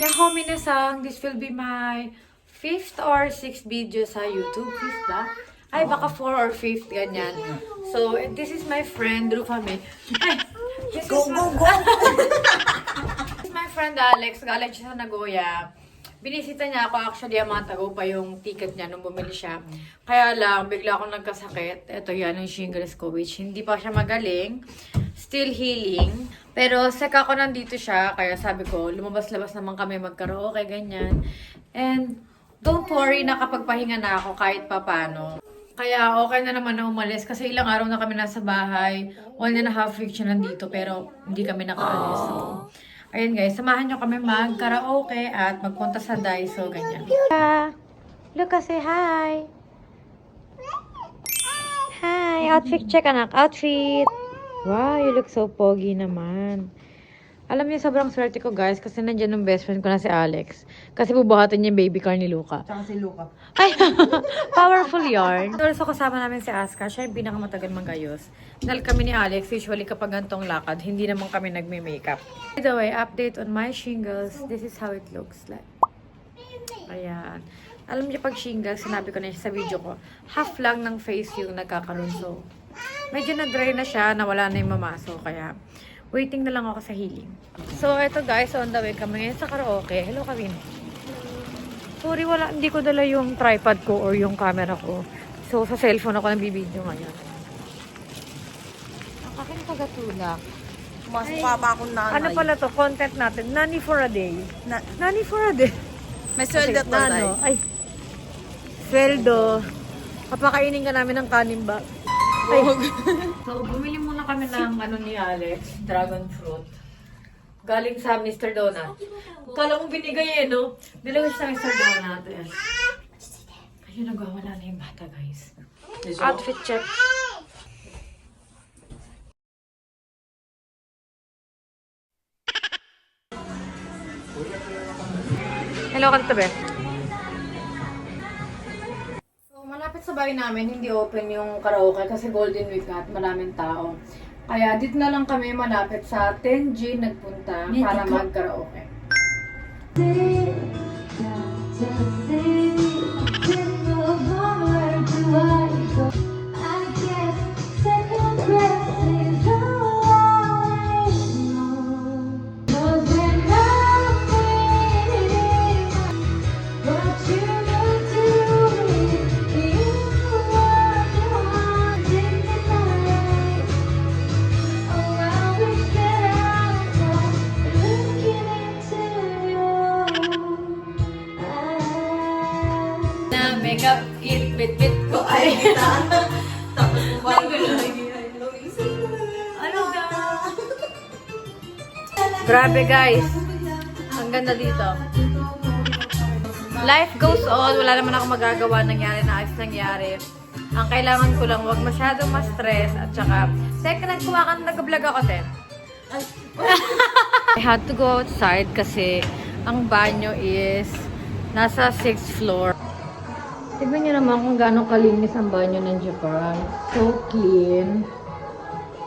Yahoo minasang, this will be my 5th or 6th video sa YouTube. 5th ba? Ay, baka 4 or 5th, ganyan. So, this is my friend, Rufame. Ay! Go! This is my friend Alex. Galing siya sa Nagoya. Binisita niya ako. Actually, ang mga tago pa yung ticket niya nung bumili siya. Kaya lang, bigla akong nagkasakit. Ito yan, yung shingles ko, which hindi pa siya magaling. Still healing. Pero saka ako nandito siya, kaya sabi ko, lumabas-labas naman kami magkaraoke, ganyan. And don't worry, nakapagpahinga na ako kahit papano. Kaya okay na naman na umalis kasi ilang araw na kami nasa bahay. 1.5 weeks siya nandito pero hindi kami nakaalis. So, ayun guys, samahan nyo kami mag-karaoke at magpunta sa Daiso, ganyan. Luca, say hi! Hi! Outfit check, anak. Outfit! Wow, you look so pogi naman. Alam niyo, sobrang swerte ko, guys, kasi nandiyan yung best friend ko na si Alex. Kasi bubuhatin niya yung baby car ni Luca. Tsaka si Luca. Ay, powerful yarn. So, kasama namin si Aska. Siya yung pinakamatagal magayos. Dahil kami ni Alex, usually kapag gantong lakad, hindi naman kami nagme-makeup. By the way, update on my shingles. This is how it looks like. Ayan. Alam niyo, pag shingles, sinabi ko na sa video ko, half lang ng face yung nagkakaroon. So, medyo na-dry na siya, nawala na yung mamaso. Kaya, waiting na lang ako sa healing. So, eto guys, on the way kami ngayon sa karaoke. Hello, Kavin. Sorry, hindi ko dala yung tripod ko or yung camera ko. So, sa cellphone ako nabibideo ngayon. Ang aking pagatulak. Mas pa akong nanay. Ano pala to? Content natin. Nanny for a day. Nanny for a day. May sweldo to, tay. Ay, sweldo. Papakainin ka namin ng kanin ba? Ay. So, bumili muna kami ng ano ni Alex, dragon fruit. Galing sa Mr. Donut. Kala mo binigay no? Bilawin sa Mr. Donut. Ayun, nagwawala na yung bata, guys. Outfit check. Hello, kanta ba? Malapit sa bahay namin, hindi open yung karaoke kasi Golden Week at maraming tao. Kaya dito na lang kami malapit sa Tenji nagpunta para mag-karaoke. Makeup kit, bit-bit ko ay Tapos bumalik. ano ba? Grabe guys. Ang ganda dito. Life goes on. Wala naman ako magagawa. Nangyari na ayos nangyari. Ang kailangan ko lang, huwag masyadong ma-stress. At saka, teka, nag-vlog ako, te. I had to go outside kasi ang banyo is nasa 6th floor. Tignan niyo naman kung gaano kalinis ang banyo ng Japan. So clean.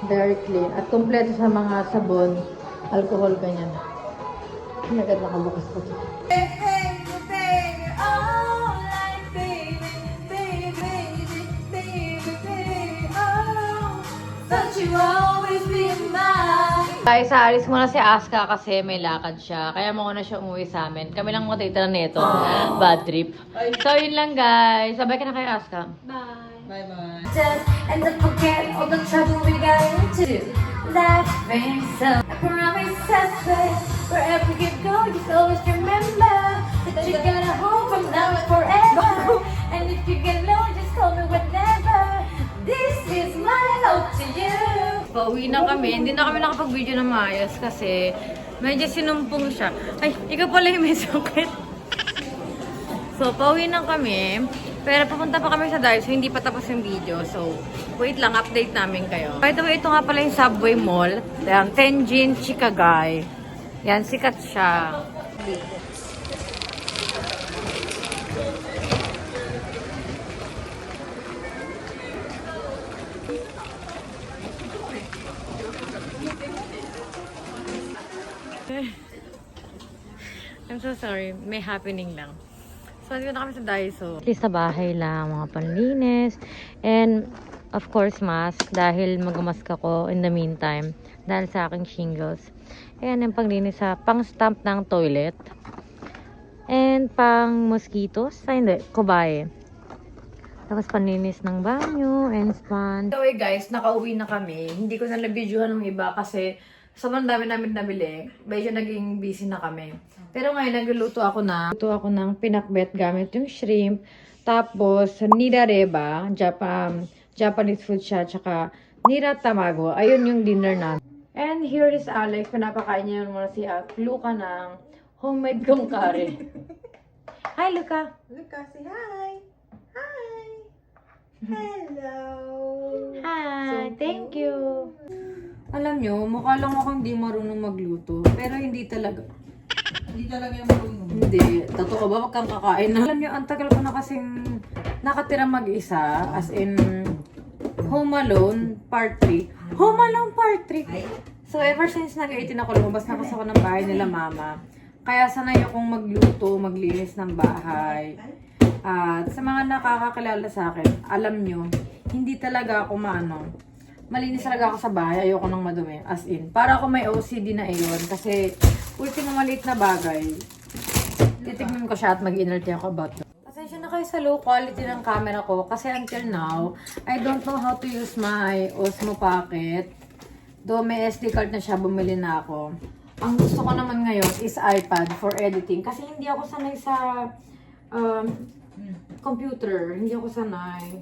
Very clean. At kompleto sa mga sabon, alcohol, ganyan. Agad nakabukas ko ito. Guys, aalis muna si Aska kasi may lakad siya. Kaya muna siya umuwi sa amin. Kami lang matitira nito. Bad trip. So, yun lang guys. Sabay ka na kay Aska. Bye-bye. And don't forget all the trouble we got into. Laughing so I promise I swear wherever you go, just always remember that you got a home from now and forever. And if you get low, just call me whenever. This is my love to you. Pauwi na kami. Hindi na kami nakapag-video na maayos kasi medyo sinumpong siya. Ay, ikaw pala yung may sakit. So, pauwi na kami. Pero papunta pa kami sa Daiso, hindi pa tapos yung video. So, wait lang, update namin kayo. By the way, ito nga pala yung Subway Mall. Yan, Tenjin Chikagai. Yan, sikat siya. I'm so sorry. May happening lang. So, dito na kami sa Daiso. At least sa bahay lang, mga panlinis. And, of course, mask. Dahil mag-mask ako in the meantime. Dahil sa aking shingles. Ayan, yung panglinis sa pang-stamp ng toilet. And, pang-mosquitos. Ay, hindi. Kubaye. Tapos, panlinis ng banyo and sponge. So, guys, nakauwi na kami. Hindi ko na na-videohan ng iba kasi sobrang dami namin nabili. Medyo naging busy na kami. Pero ngayon, nagluluto ako ng pinakbet gamit yung shrimp. Tapos, nirareba, Japanese food siya, tsaka nira tamago. Ayun yung dinner namin. And here is Alex. Pinapakain niya muna si Luca ng homemade kong curry. Hi, Luca! Luca, say hi! Hi! Hello! Hi! Thank you! Alam nyo, mukha lang akong hindi marunong magluto. Pero hindi talaga. Hindi talaga yung marunong. Hindi. Totoo ba? Wag kang kakain na. Alam nyo, ang tagal ko na kasing nakatira mag-isa. As in, Home Alone Part 3. Home Alone Part 3! So, ever since nag-18 ako, lumabas na kasi ako ng bahay nila mama. Kaya sanay akong magluto, maglinis ng bahay. At sa mga nakakakilala sa akin, alam nyo, hindi talaga ako malinis talaga ako sa bahay. Ayoko nang madumi. As in, para ako may OCD na iyon. Kasi, ultimo maliit na bagay, titignan ko siya at mag-inerte ako about it. Pasensya na kayo sa low quality ng camera ko. Kasi until now, I don't know how to use my Osmo Pocket. Though may SD card na siya, bumili na ako. Ang gusto ko naman ngayon is iPad for editing. Kasi hindi ako sanay sa computer. Hindi ako sanay.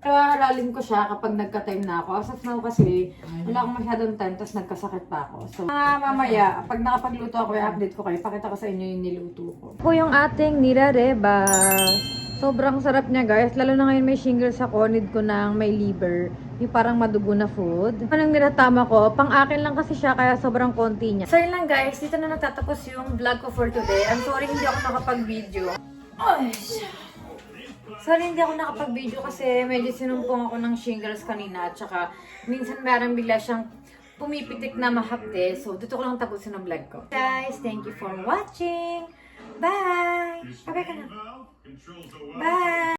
Pero aralin ko siya kapag nagka-time na ako. As of now kasi, wala akong masyadong time, tapos nagkasakit pa ako. So, mamaya, pag nakapagluto ako, i-update ko kayo. Pakita ko sa inyo yung niluto ko. Ito yung ating nirareba. Sobrang sarap niya, guys. Lalo na ngayon may shingles ako. Need ko ng may liver. Yung parang madugo na food. Anong nilatama ko? Pang akin lang kasi siya, kaya sobrang konti niya. So, yun lang, guys. Dito na nagtatapos yung vlog ko for today. I'm sorry hindi ako nakapag-video. Ay, sorry, hindi ako nakapag-video kasi medyo sinumpong ako ng shingles kanina at saka minsan parang bigla siyang pumipitik na mahapde. So, dito ko lang tapusin ang vlog ko. Guys, thank you for watching. Bye! Bye ka na. Bye!